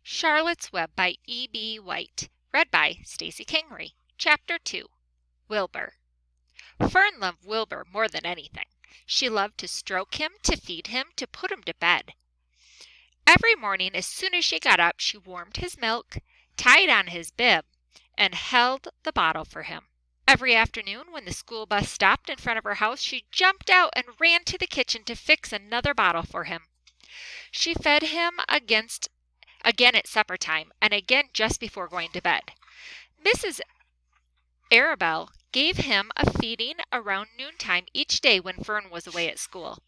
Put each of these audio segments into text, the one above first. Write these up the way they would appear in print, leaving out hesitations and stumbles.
Charlotte's Web by E.B. White. Read by Stacy Kingery. Chapter 2. Wilbur. Fern loved Wilbur more than anything. She loved to stroke him, to feed him, to put him to bed. Every morning as soon as she got up she warmed his milk, tied on his bib, and held the bottle for him. Every afternoon when the school bus stopped in front of her house she jumped out and ran to the kitchen to fix another bottle for him. She fed him again at supper time, and again just before going to bed. Mrs. Arabelle gave him a feeding around noontime each day when Fern was away at school.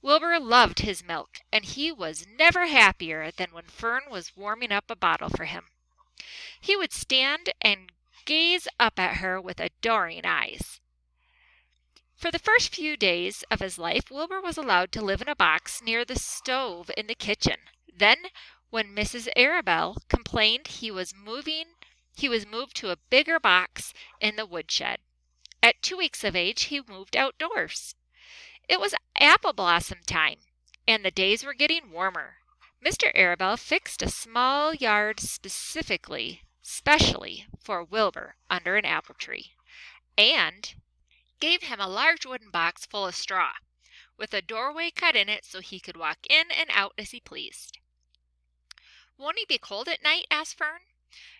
Wilbur loved his milk, and he was never happier than when Fern was warming up a bottle for him. He would stand and gaze up at her with adoring eyes. For the first few days of his life, Wilbur was allowed to live in a box near the stove in the kitchen. Then, when Mrs. Arabelle complained, he was moved to a bigger box in the woodshed. At 2 weeks of age, he moved outdoors. It was apple blossom time, and the days were getting warmer. Mr. Arabelle fixed a small yard specially for Wilbur under an apple tree, and gave him a large wooden box full of straw, with a doorway cut in it so he could walk in and out as he pleased. "Won't he be cold at night?" asked Fern.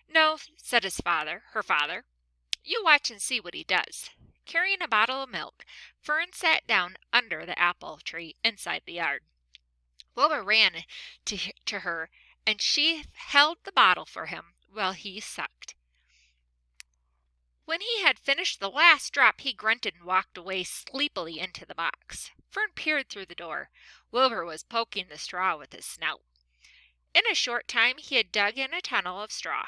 "No," said her father. "You watch and see what he does." Carrying a bottle of milk, Fern sat down under the apple tree inside the yard. Wilbur ran to her, and she held the bottle for him while he sucked. When he had finished the last drop, he grunted and walked away sleepily into the box. Fern peered through the door. Wilbur was poking the straw with his snout. In a short time he had dug in a tunnel of straw.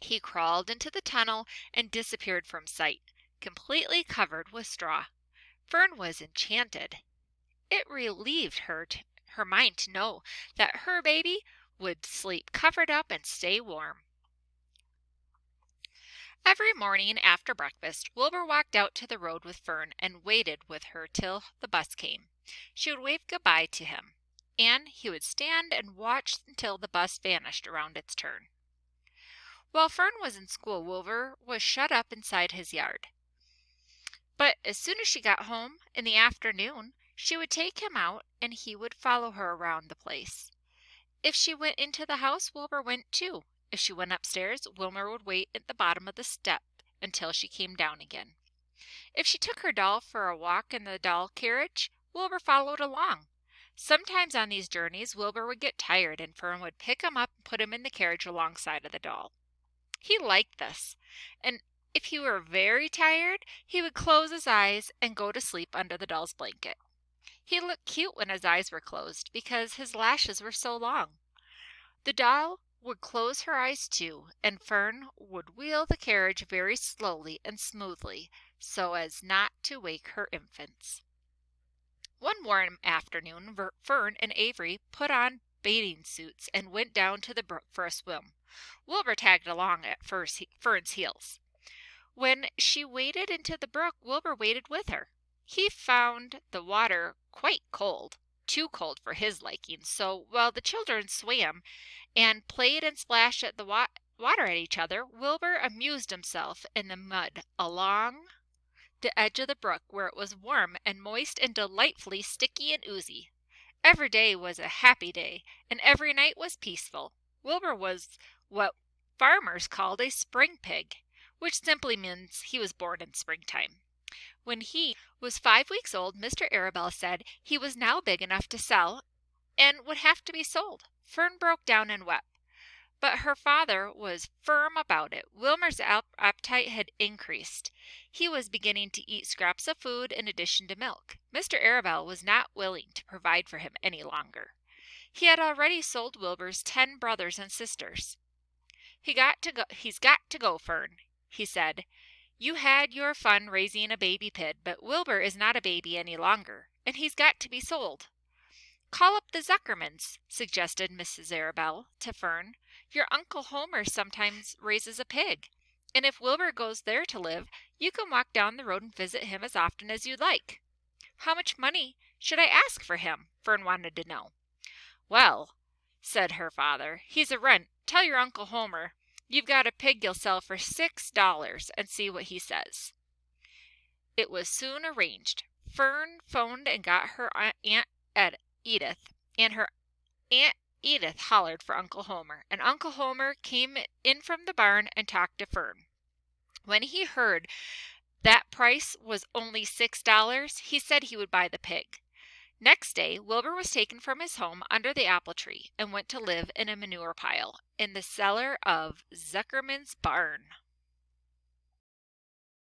He crawled into the tunnel and disappeared from sight, completely covered with straw. Fern was enchanted. It relieved her mind to know that her baby would sleep covered up and stay warm. Every morning after breakfast, Wilbur walked out to the road with Fern and waited with her till the bus came. She would wave goodbye to him, and he would stand and watch until the bus vanished around its turn. While Fern was in school, Wilbur was shut up inside his yard. But as soon as she got home in the afternoon, she would take him out and he would follow her around the place. If she went into the house, Wilbur went too. If she went upstairs, Wilbur would wait at the bottom of the step until she came down again. If she took her doll for a walk in the doll carriage, Wilbur followed along. Sometimes on these journeys, Wilbur would get tired and Fern would pick him up and put him in the carriage alongside of the doll. He liked this, and if he were very tired, he would close his eyes and go to sleep under the doll's blanket. He looked cute when his eyes were closed because his lashes were so long. The doll would close her eyes too, and Fern would wheel the carriage very slowly and smoothly so as not to wake her infants. One warm afternoon, Fern and Avery put on bathing suits and went down to the brook for a swim. Wilbur tagged along at Fern's heels. When she waded into the brook, Wilbur waded with her. He found the water quite cold, too cold for his liking, so while the children swam and played and splashed at the water at each other, Wilbur amused himself in the mud along the edge of the brook where it was warm and moist and delightfully sticky and oozy. Every day was a happy day, and every night was peaceful. Wilbur was what farmers called a spring pig, which simply means he was born in springtime. When he was 5 weeks old, Mr. Arabelle said he was now big enough to sell and would have to be sold. Fern broke down and wept, but her father was firm about it. Wilbur's appetite had increased. He was beginning to eat scraps of food in addition to milk. Mr. Arabelle was not willing to provide for him any longer. He had already sold Wilbur's 10 brothers and sisters. He's got to go, Fern, he said. You had your fun raising a baby pig, but Wilbur is not a baby any longer, and he's got to be sold. Call up the Zuckermans, suggested Mrs. Arabelle to Fern. Your Uncle Homer sometimes raises a pig, and if Wilbur goes there to live, you can walk down the road and visit him as often as you like. How much money should I ask for him? Fern wanted to know. Well, said her father. "He's a runt. Tell your Uncle Homer you've got a pig you'll sell for $6 and see what he says." It was soon arranged. Fern phoned and got her Aunt Edith, and her Aunt Edith hollered for Uncle Homer, and Uncle Homer came in from the barn and talked to Fern. When he heard that price was only $6, he said he would buy the pig. Next day, Wilbur was taken from his home under the apple tree and went to live in a manure pile in the cellar of Zuckerman's barn.